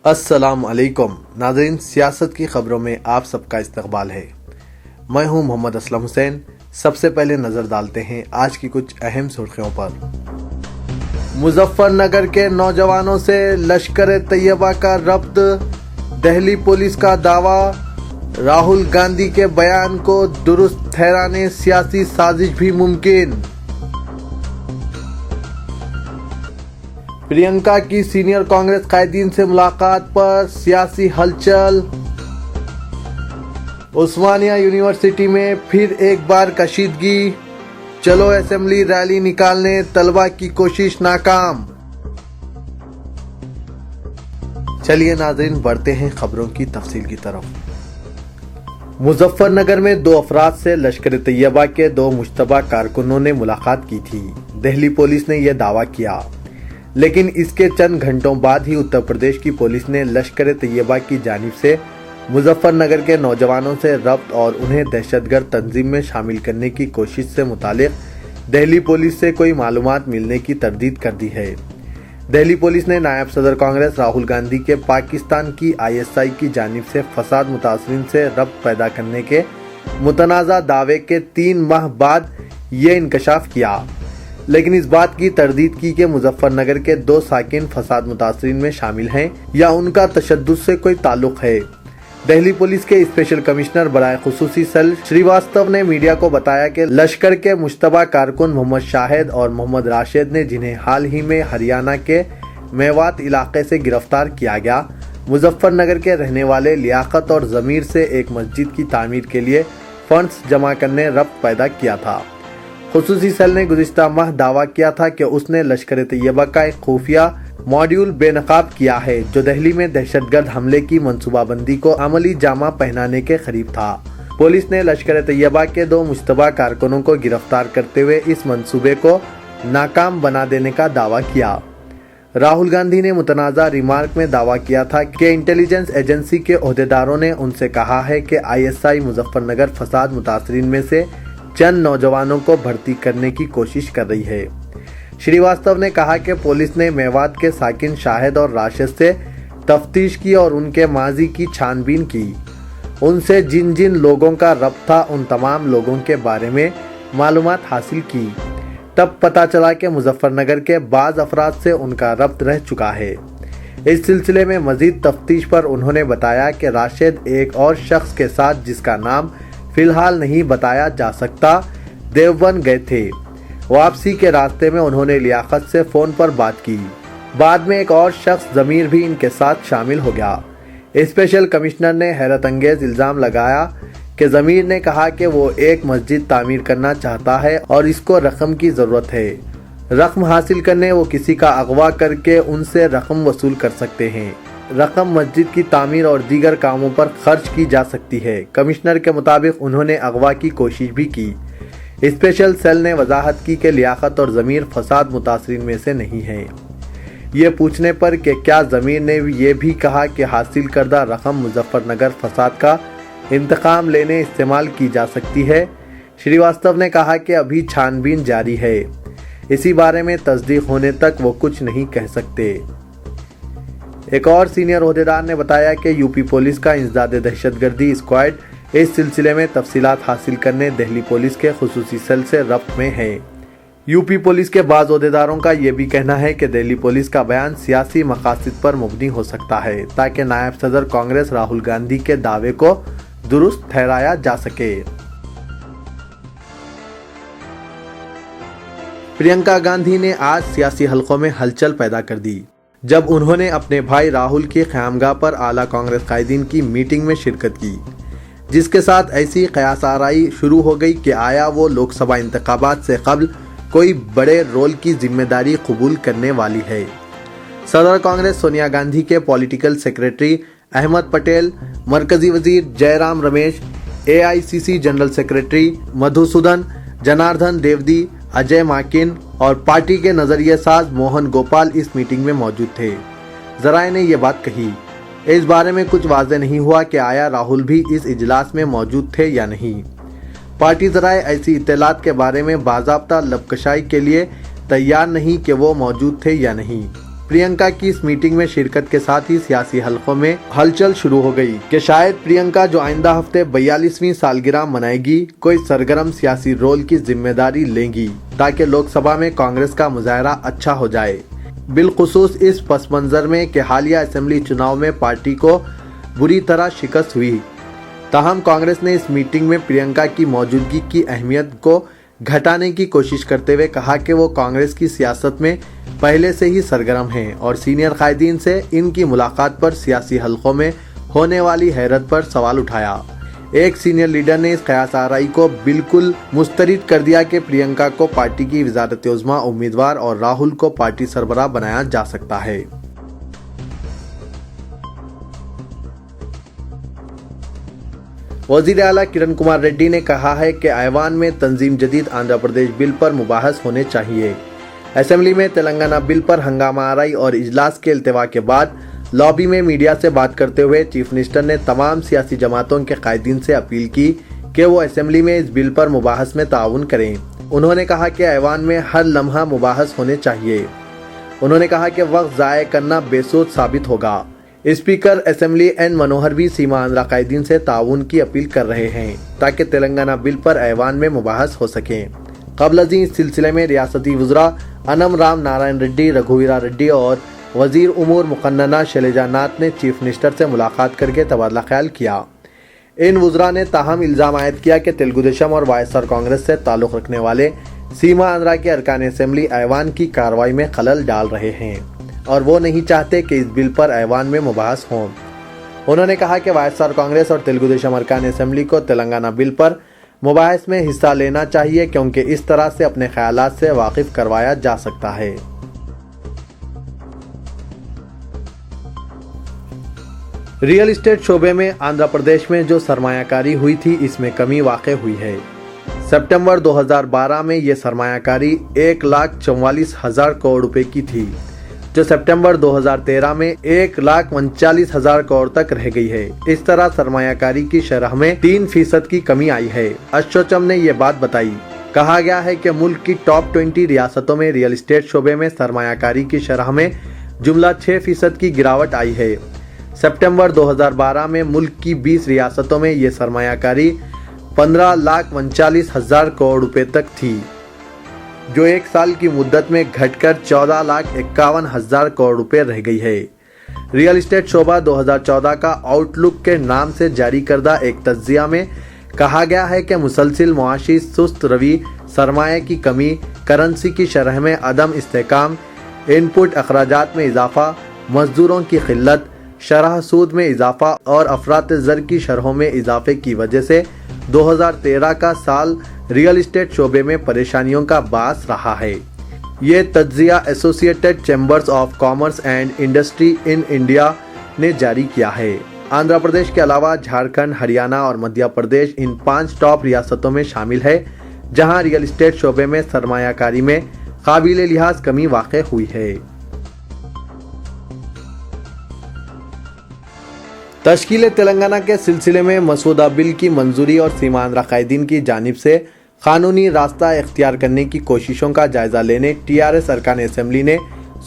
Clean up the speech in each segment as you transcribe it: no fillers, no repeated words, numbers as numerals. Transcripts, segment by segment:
अस्सलाम अलैकुम नाज़रीन, सियासत की खबरों में आप सबका इस्तकबाल है। मैं हूं मोहम्मद असलम हुसैन। सबसे पहले नजर डालते हैं आज की कुछ अहम सुर्खियों पर। मुजफ्फरनगर के नौजवानों से लश्कर तैयबा का रब्त, दिल्ली पुलिस का दावा, राहुल गांधी के बयान को दुरुस्त ठहराने सियासी साजिश भी मुमकिन। प्रियंका की सीनियर कांग्रेस कायदीन से मुलाकात पर सियासी हलचल। उस्मानिया यूनिवर्सिटी में फिर एक बार कशीदगी, चलो असेंबली रैली निकालने तलबा की कोशिश नाकाम। चलिए नाज़रीन, बढ़ते हैं खबरों की तफसील की तरफ। मुजफ्फरनगर में 2 अफराद से लश्कर तैयबा के 2 मुश्तबा कारकुनों ने मुलाकात की थी। दिल्ली पुलिस ने यह दावा किया, लेकिन इसके चंद घंटों बाद ही उत्तर प्रदेश की पुलिस ने लश्कर तैयबा की जानिब से मुजफ्फरनगर के नौजवानों से रब्त और उन्हें दहशतगर्द तंजीम में शामिल करने की कोशिश से मुतालिक दिल्ली पुलिस से कोई मालूमात मिलने की तरदीद कर दी है। दिल्ली पुलिस ने नायब सदर कांग्रेस राहुल गांधी के पाकिस्तान की ISI की जानिब से फसाद मुतासरीन से रब्त पैदा करने के मुतनाज़ा दावे के 3 माह बाद ये इंकशाफ किया, लेकिन इस बात की तरदीद की कि मुजफ्फरनगर के 2 साकिन फसाद मुतासरीन में शामिल हैं या उनका तशद्दुद से कोई ताल्लुक है। दिल्ली पुलिस के स्पेशल कमिश्नर बराए खुसूसी सेल श्रीवास्तव ने मीडिया को बताया कि लश्कर के मुश्तबा कारकुन मोहम्मद शाहिद और मोहम्मद राशिद ने, जिन्हें हाल ही में हरियाणा के मेवात इलाके से गिरफ्तार किया गया, मुजफ्फरनगर के रहने वाले लियाकत और ज़मीर से एक मस्जिद की तामीर के लिए फंड्स जमा करने रब्त पैदा किया था। खुसूसी सेल ने गुज़िश्ता माह दावा किया था कि उसने लश्कर तैयबा का एक खुफिया मॉड्यूल बेनकाब किया है जो दिल्ली में दहशतगर्द हमले की मंसूबाबंदी को अमली जामा पहनाने के करीब था। पुलिस ने लश्कर तैयबा के 2 मुश्तबा कारकुनों को गिरफ्तार करते हुए इस मंसूबे को नाकाम बना देने का दावा किया। राहुल गांधी ने मुतनाज़ा रिमार्क में दावा किया था कि इंटेलिजेंस एजेंसी के ओहदेदारों ने उनसे कहा है कि ISI मुजफ्फरनगर फसाद मुतासरीन में से चंद नौजवानों को भर्ती करने की कोशिश कर रही है। श्रीवास्तव ने कहा कि पुलिस ने मेवात के साकिन शाहिद और राशिद से तफ्तीश की और उनके माजी की छानबीन की। उनसे जिन जिन लोगों का रब्त था उन तमाम लोगों के बारे में मालूमात हासिल की। तब पता चला कि मुजफ्फरनगर के बाज़ अफराद से उनका रब्त रह चुका है। इस सिलसिले में मजीद तफ्तीश पर उन्होंने बताया कि राशिद एक और शख्स के साथ, जिसका नाम फिलहाल नहीं बताया जा सकता, देवबंद गए थे। वापसी के रास्ते में उन्होंने लियाकत से फ़ोन पर बात की। बाद में एक और शख्स ज़मीर भी इनके साथ शामिल हो गया। स्पेशल कमिश्नर ने हैरत अंगेज़ इल्ज़ाम लगाया कि ज़मीर ने कहा कि वो एक मस्जिद तामीर करना चाहता है और इसको रकम की ज़रूरत है। रकम हासिल करने वो किसी का अगवा करके उनसे रकम वसूल कर सकते हैं। रकम मस्जिद की तामीर और दीगर कामों पर खर्च की जा सकती है। कमिश्नर के मुताबिक उन्होंने अगवा की कोशिश भी की। स्पेशल सेल ने वजाहत की कि लियाकत और ज़मीर फसाद मुतासरीन में से नहीं हैं। ये पूछने पर कि क्या ज़मीर ने ये भी कहा कि हासिल करदा रकम मुजफ्फरनगर फसाद का इंतकाम लेने इस्तेमाल की जा सकती है, श्रीवास्तव ने कहा कि अभी छानबीन जारी है। इसी बारे में तस्दीक होने तक वो कुछ नहीं कह सकते। एक और सीनियर ओहदेदार ने बताया कि यूपी पुलिस का इंसदाद दहशतगर्दी स्क्वाड इस सिलसिले में तफसीलात हासिल करने दिल्ली पुलिस के खुसूसी सेल से रब्त में है। यूपी पुलिस के बाज़ ओहदेदारों का ये भी कहना है कि दिल्ली पुलिस का बयान सियासी मकासद पर मुबनी हो सकता है ताकि नायब सदर कांग्रेस राहुल गांधी के दावे को दुरुस्त ठहराया जा सके। प्रियंका गांधी ने आज सियासी हलकों में हलचल पैदा कर दी जब उन्होंने अपने भाई राहुल की क़यामगाह पर आला कांग्रेस कायदीन की मीटिंग में शिरकत की, जिसके साथ ऐसी क़यास आराई शुरू हो गई कि आया वो लोकसभा इंतखाबात से कबल कोई बड़े रोल की जिम्मेदारी कबूल करने वाली है। सदर कांग्रेस सोनिया गांधी के पॉलिटिकल सेक्रेटरी अहमद पटेल, मरकजी वजीर Jairam Ramesh, AICC general secretary Madhusudan, Janardan Dwivedi, Ajay Maken और पार्टी के नजरिए साज मोहन गोपाल इस मीटिंग में मौजूद थे। जराए ने यह बात कही। इस बारे में कुछ वाज़ेह नहीं हुआ कि आया राहुल भी इस इजलास में मौजूद थे या नहीं। पार्टी जराए ऐसी इत्तलात के बारे में बाज़ाब्ता लबकशाई के लिए तैयार नहीं कि वो मौजूद थे या नहीं। प्रियंका की इस मीटिंग में शिरकत के साथ ही सियासी हलकों में हलचल शुरू हो गई कि शायद प्रियंका जो आइंदा हफ्ते 42वीं सालगिरह मनाएगी कोई सरगर्म सियासी रोल की जिम्मेदारी लेंगी ताकि लोकसभा में कांग्रेस का मुजाहरा अच्छा हो जाए, बिलखुसूस इस पस मंजर में कि हालिया असेंबली चुनाव में पार्टी को बुरी तरह शिकस्त हुई। ताहम कांग्रेस ने इस मीटिंग में प्रियंका की मौजूदगी की अहमियत को घटाने की कोशिश करते हुए कहा कि वो कांग्रेस की सियासत में पहले से ही सरगर्म हैं और सीनियर कायदीन से इनकी मुलाकात पर सियासी हलकों में होने वाली हैरत पर सवाल उठाया। एक सीनियर लीडर ने इस कयास आराई को बिल्कुल मुस्तरद कर दिया कि प्रियंका को पार्टी की वज़ारत उज़्मा उम्मीदवार और राहुल को पार्टी सरबराह बनाया जा सकता है। वज़ीर आला किरण कुमार रेड्डी ने कहा है कि ऐवान में तंजीम जदीद आंध्र प्रदेश बिल पर मुबाहस होने चाहिए। असेंबली में तेलंगाना बिल पर हंगामा आराई और इजलास के इल्तिवा के बाद लॉबी में मीडिया से बात करते हुए चीफ मिनिस्टर ने तमाम सियासी जमातों के कायदीन से अपील की कि वो असेंबली में इस बिल पर मुबाहस में ताउन करें। उन्होंने कहा कि ऐवान में हर लम्हा मुबाहस होने चाहिए। उन्होंने कहा कि वक्त ज़ाय करना बेसूद साबित होगा। स्पीकर असेंबली एन मनोहर भी सीमा आंध्रा कायदीन से ताउन की अपील कर रहे हैं ताकि तेलंगाना बिल पर ऐवान में मुबाहस हो सके। क़ब्ल इस सिलसिले में रियासती वज़रा अनम राम नारायण रेड्डी, रघुवीरा रेड्डी और वज़ीर उमूर मुकन्नना शैलजा नाथ ने चीफ मिनिस्टर से मुलाकात करके तबादला ख्याल किया। इन वज़रा ने ताहम इल्ज़ाम आयद किया कि तेलुगु देशम और वायएसआर कांग्रेस से ताल्लुक़ रखने वाले सीमा आंध्रा के अरकान असेंबली ऐवान की कार्रवाई में खलल डाल रहे हैं और वो नहीं चाहते कि इस बिल पर ऐवान में मुबाहस हों। उन्होंने कहा कि वायएसआर कांग्रेस और तेलुगु देशम अरकान असेंबली को तेलंगाना बिल पर मुबाहस में हिस्सा लेना चाहिए क्योंकि इस तरह से अपने ख्यालात से वाकिफ करवाया जा सकता है। रियल इस्टेट शोबे में आंध्र प्रदेश में जो सरमायाकारी हुई थी इसमें कमी वाक़ हुई है। सितंबर 2012 में ये सरमायाकारी 1,44,000 करोड़ रुपए की थी जो सितंबर 2013 में 1,39,000 करोड़ तक रह गई है। इस तरह सरमायाकारी की शरह में 3% की कमी आई है। एसोचैम ने ये बात बताई। कहा गया है कि मुल्क की टॉप 20 रियासतों में रियल इस्टेट शोबे में सरमायाकारी की शरह में जुमला 6% की गिरावट आई है। सितंबर 2012 में मुल्क की 20 रियासतों में ये सरमायाकारी 15,39,000 करोड़ रुपए तक थी जो एक साल की मुद्दत में घटकर 14,51,000 करोड़ रुपए रह गई है। रियल इस्टेट शोबा 2014 का आउटलुक के नाम से जारी करदा एक तज्जिया में कहा गया है कि मुसलसिल मुआशी सुस्त रवि, सरमाए की कमी, करेंसी की शरह में अदम इस्तेकाम, इनपुट अखराजात में इजाफा, मजदूरों की किल्लत, शरह सूद में इजाफा और अफरात ज़र की शरहों में इजाफे की वजह से 2013 का साल रियल इस्टेट शोबे में परेशानियों का बास रहा है। ये तज्जिया Associated Chambers of Commerce and Industry in India ने जारी किया है। आंध्र प्रदेश के अलावा झारखंड, हरियाणा और मध्य प्रदेश इन 5 टॉप रियासतों में शामिल है जहां रियल इस्टेट शोबे में सरमायाकारी में काबिल लिहाज कमी वाक़ हुई है। तश्कील तेलंगाना के सिलसिले में मसूदा बिल की मंजूरी और सीमा आंध्रा कायदीन की जानिब से कानूनी रास्ता इख्तियार करने की कोशिशों का जायजा लेने टीआरएस अरकान असेंबली ने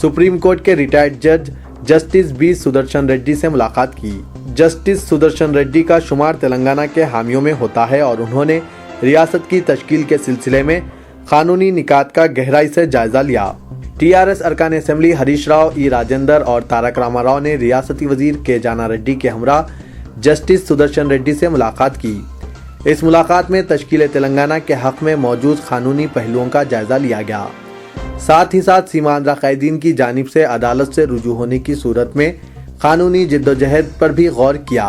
सुप्रीम कोर्ट के रिटायर्ड जज जस्टिस बी सुदर्शन रेड्डी से मुलाकात की। जस्टिस सुदर्शन रेड्डी का शुमार तेलंगाना के हामियों में होता है और उन्होंने रियासत की तश्कील के सिलसिले में कानूनी निकात का गहराई से जायजा लिया। टीआरएस अरकान असेंबली हरीश राव, ई राजेंद्र और तारक रामाराव ने रियासती वजीर के जाना रेड्डी के हमरा जस्टिस सुदर्शन रेड्डी से मुलाकात की। इस मुलाकात में तश्कील तेलंगाना के हक में मौजूद कानूनी पहलुओं का जायजा लिया गया। साथ ही साथ सीमा आंध्रा कायदीन की जानिब से अदालत से रुजू होने की सूरत में कानूनी जिद्दोजहद पर भी गौर किया।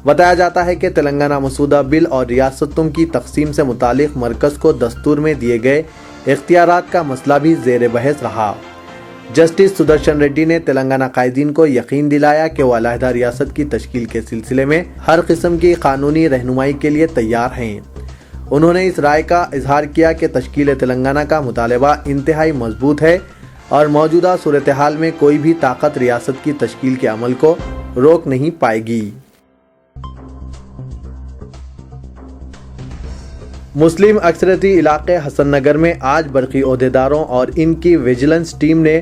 बताया जाता है कि तेलंगाना मसूदा बिल और रियासतों की तकसीम से मुतालिक मरकज़ को दस्तूर में दिए गए इख्तियारात का मसला भी ज़ेर बहस रहा। जस्टिस सुदर्शन रेड्डी ने तेलंगाना कायदीन को यकीन दिलाया कि वो अलहदा रियासत की तश्कील के सिलसिले में हर किस्म की कानूनी रहनुमाई के लिए तैयार हैं। उन्होंने इस राय का इजहार किया कि तश्कील तेलंगाना का मुतालबा इंतहाई मजबूत है और मौजूदा सूरत हाल में कोई भी ताकत रियासत की तश्कील के अमल को रोक नहीं पाएगी। मुस्लिम अक्सरती इलाके हसन नगर में आज बरकी ओहदेदारों और इनकी विजिलेंस टीम ने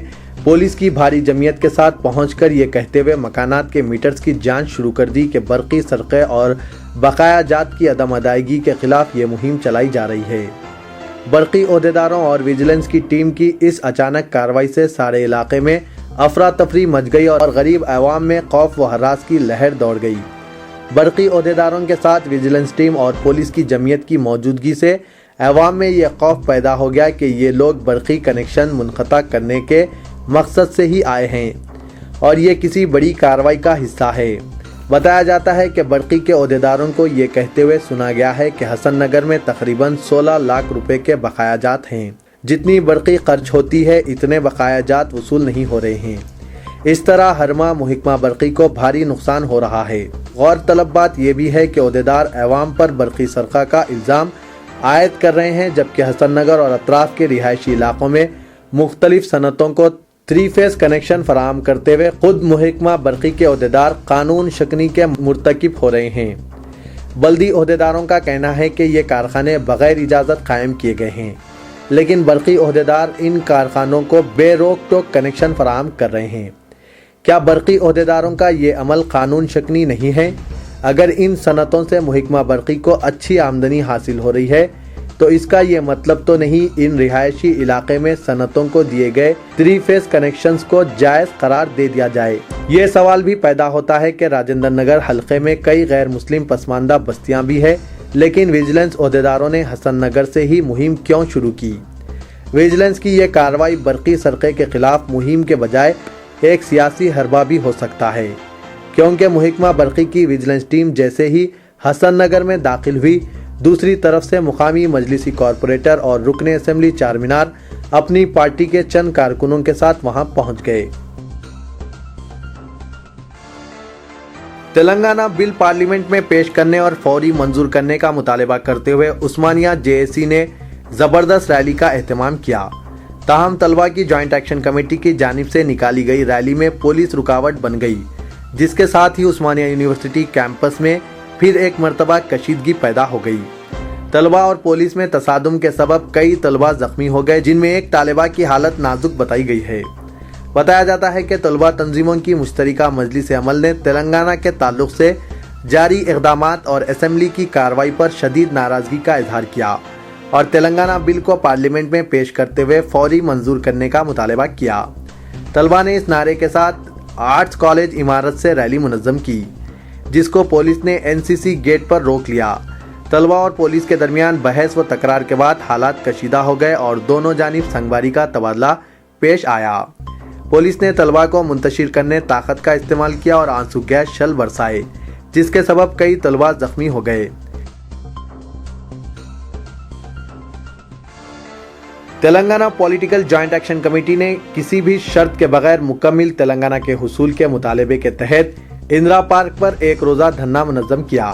पुलिस की भारी जमीयत के साथ पहुंचकर ये कहते हुए मकानात के मीटर्स की जांच शुरू कर दी कि बरकी सरक़े और बकाया जात की अदम अदायगी के खिलाफ ये मुहिम चलाई जा रही है। बरकी ओहदेदारों और विजिलेंस की टीम की इस अचानक कार्रवाई से सारे इलाके में अफरा तफरी मच गई और गरीब अवाम में खौफ व हरास की लहर दौड़ गई। बरकी ओहदेदारों के साथ विजिलेंस टीम और पुलिस की जमीयत की मौजूदगी से अवाम में ये खौफ पैदा हो गया कि ये लोग बरकी कनेक्शन मुनक़ता करने के मकसद से ही आए हैं और ये किसी बड़ी कार्रवाई का हिस्सा है। बताया जाता है कि बरकी के ओहदेदारों को ये कहते हुए सुना गया है कि हसन नगर में तकरीबन 16 लाख रुपए के बकाया जात हैं। जितनी बरकी खर्च होती है इतने बकाया जात वसूल नहीं हो रहे हैं। इस तरह हर माह महकमा बरकी को भारी नुकसान हो रहा है। गौरतलब बात यह भी है कि ओहदेदार अवाम पर बरकी सरका का इल्ज़ाम आयद कर रहे हैं, जबकि हसन नगर और अतराफ के रिहायशी इलाकों में मुख्तलिफ सनतों को 3 फेस कनेक्शन फराहम करते हुए खुद महकमा बरकी के ओहदेदार कानून शकनी के मुर्तकिब हो रहे हैं। बल्दी ओहदेदारों का कहना है कि ये कारखाने बगैर इजाज़त कायम किए गए हैं, लेकिन बरकी ओहदेदार इन कारखानों को बेरोक टोक कनेक्शन फराहम कर रहे हैं। क्या बरकी ओहदेदारों का ये अमल कानून शकनी नहीं है? अगर इन सनतों से महकमा बरकी को अच्छी आमदनी हासिल हो रही है तो इसका ये मतलब तो नहीं इन रिहायशी इलाके में सनतों को दिए गए 3 फेस कनेक्शंस को जायज़ करार दे दिया जाए। ये सवाल भी पैदा होता है कि राजेंद्र नगर हल्के में कई गैर मुस्लिम पसमानदा बस्तियां भी है, लेकिन विजिलेंस ओहदेदारों ने हसन नगर से ही मुहिम क्यों शुरू की? विजिलेंस की ये कार्रवाई बरकी सरक़े के खिलाफ मुहिम के बजाय एक सियासी हरबा भी हो सकता है, क्योंकि महकमा बरकी की विजिलेंस टीम जैसे ही हसन नगर में दाखिल हुई, दूसरी तरफ से मुकामी मजलिसी कॉरपोरेटर और रुकने असेंबली चारमीनार अपनी पार्टी के चंद कारकुनों के साथ वहां पहुंच गए। तेलंगाना बिल पार्लियामेंट में पेश करने और फौरी मंजूर करने का मुतालबा करते हुए उस्मानिया जेएसी ने जबरदस्त रैली का एहतमाम किया। ताहम तलबा की जॉइंट एक्शन कमेटी की जानिब से निकाली गई रैली में पुलिस रुकावट बन गई, जिसके साथ ही उस्मानिया यूनिवर्सिटी कैंपस में फिर एक मरतबा कशीदगी पैदा हो गई। तलबा और पुलिस में तसादुम के सबब कई तलबा जख्मी हो गए, जिनमें एक तालिबा की हालत नाजुक बताई गई है। बताया जाता है कि तलबा तंजीमों की मुश्तरिका मजलिस अमल ने तेलंगाना के ताल्लुक से जारी इक़दामात और असेंबली की कार्रवाई पर शदीद नाराज़गी का इजहार किया और तेलंगाना बिल को पार्लियामेंट में पेश करते हुए फौरी मंजूर करने का मुतालबा किया। तलबा ने इस नारे के साथ आर्ट्स कॉलेज इमारत से रैली मुनज़्ज़म की, जिसको पुलिस ने एनसीसी गेट पर रोक लिया। तलबा और पुलिस के दरमियान बहस व तकरार के बाद हालात कशीदा हो गए और दोनों जानिब संगबारी का तबादला पेश आया। पुलिस ने तलबा को मुंतशिर करने ताकत का इस्तेमाल किया और आंसू गैस शल बरसाए, जिसके सबब कई तलबा जख्मी हो गए। Telangana political joint action committee ने किसी भी शर्त के बगैर मुकम्मल तेलंगाना के हुसूल के मुतालबे के तहत इंदिरा पार्क पर एक रोज़ा धरना मुनज़्ज़म किया।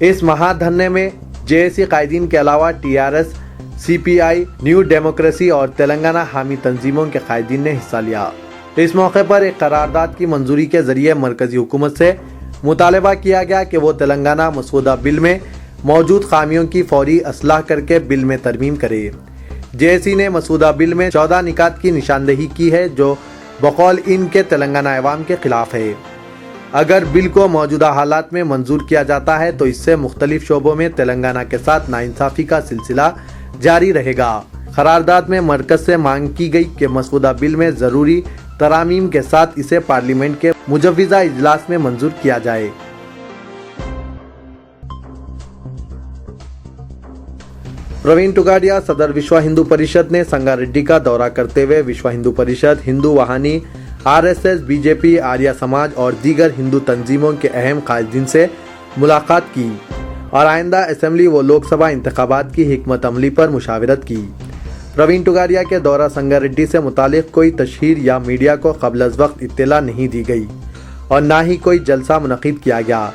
इस महाधरने में जेएसी कायदीन के अलावा टीआरएस, सीपीआई, न्यू डेमोक्रेसी और तेलंगाना हामी तंजीमों के कायदीन ने हिस्सा लिया। इस मौके पर एक करारदाद की मंजूरी के जरिए मरकजी हुकूमत से मुतालबा किया गया कि वो तेलंगाना मसूदा बिल में मौजूद खामियों की फौरी असलाह करके बिल में तरमीम करे। जेएसी ने मसूदा बिल में 14 निकात की निशानदेही की है जो बकौल इनके तेलंगाना अवाम के खिलाफ है। अगर बिल को मौजूदा हालात में मंजूर किया जाता है तो इससे मुख्तलिफ शोबों में तेलंगाना के साथ नाइंसाफ़ी का सिलसिला जारी रहेगा। करारदाद में मरकज से मांग की गई कि मसूदा बिल में ज़रूरी तरामीम के साथ इसे पार्लियामेंट के मुजव्विज़ा इजलास में मंजूर किया जाए। प्रवीण टुगाडिया, सदर विश्व हिंदू परिषद ने संगारेड्डी का दौरा करते हुए विश्व हिंदू परिषद, हिंदू वाहिनी, आरएसएस, बीजेपी, आर्य समाज और दीगर हिंदू तंजीमों के अहम कायदीन से मुलाकात की और आइंदा असेंबली व लोकसभा इंतखाबात की हिकमत अमली पर मुशावरत की। प्रवीण टुगाडिया के दौरा संगारेड्डी से मुतालिक कोई तशहीर या मीडिया को क़ब्ल अज़ वक्त इत्तला नहीं दी गई और ना ही कोई जलसा मुनक़िद किया गया,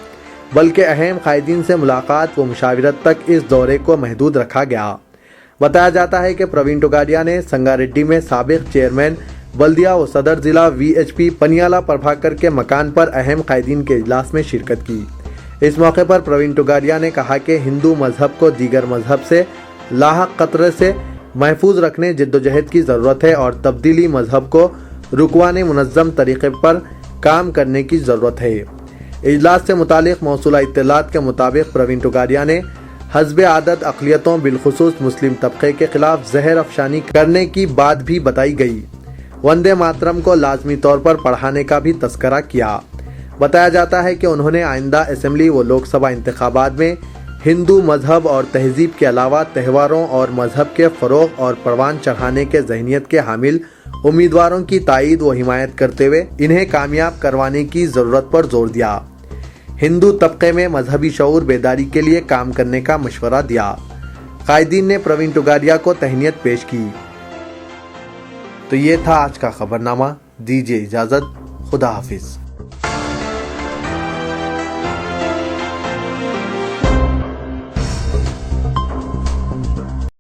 बल्कि अहम कायदीन से मुलाकात व मुशावरत तक इस दौरे को महदूद रखा गया। बताया जाता है कि प्रवीण टुगाडिया ने संगारेड्डी में साबिक चेयरमैन बल्दिया व सदर ज़िला वीएचपी पनियाला प्रभाकर के मकान पर अहम कायदीन के इजलास में शिरकत की। इस मौके पर प्रवीण टुगाडिया ने कहा कि हिंदू मजहब को दीगर मजहब से लाहक खतरे से महफूज रखने जद्दोजहद की ज़रूरत है और तब्दीली मजहब को रुकवाने मुनज़्ज़म तरीके पर काम करने की ज़रूरत है। इजलास से मुतालिक मौसूला इत्तलात के मुताबिक प्रवीण टोगारिया ने हस्ब आदत अक़लियतों बिलखुसूस मुस्लिम तबके के खिलाफ जहर अफशानी करने की बात भी बताई गई। वंदे मातरम को लाजमी तौर पर पढ़ाने का भी तस्करा किया। बताया जाता है कि उन्होंने आइंदा असेंबली व लोकसभा इंतखाबात में हिंदू मजहब और तहजीब के अलावा त्योहारों और मजहब के फ़रोग़ और परवान चढ़ाने के जहनीत के हामिल उम्मीदवारों की तायीद व हिमायत करते हुए इन्हें कामयाब करवाने की ज़रूरत पर जोर दिया। हिंदू तबके में मजहबी शऊर बेदारी के लिए काम करने का मशवरा दिया। कायदीन ने प्रवीण टोगारिया को तहनीत पेश की। तो ये था आज का खबरनामा। दीजिए इजाज़त। खुदा हाफिज़।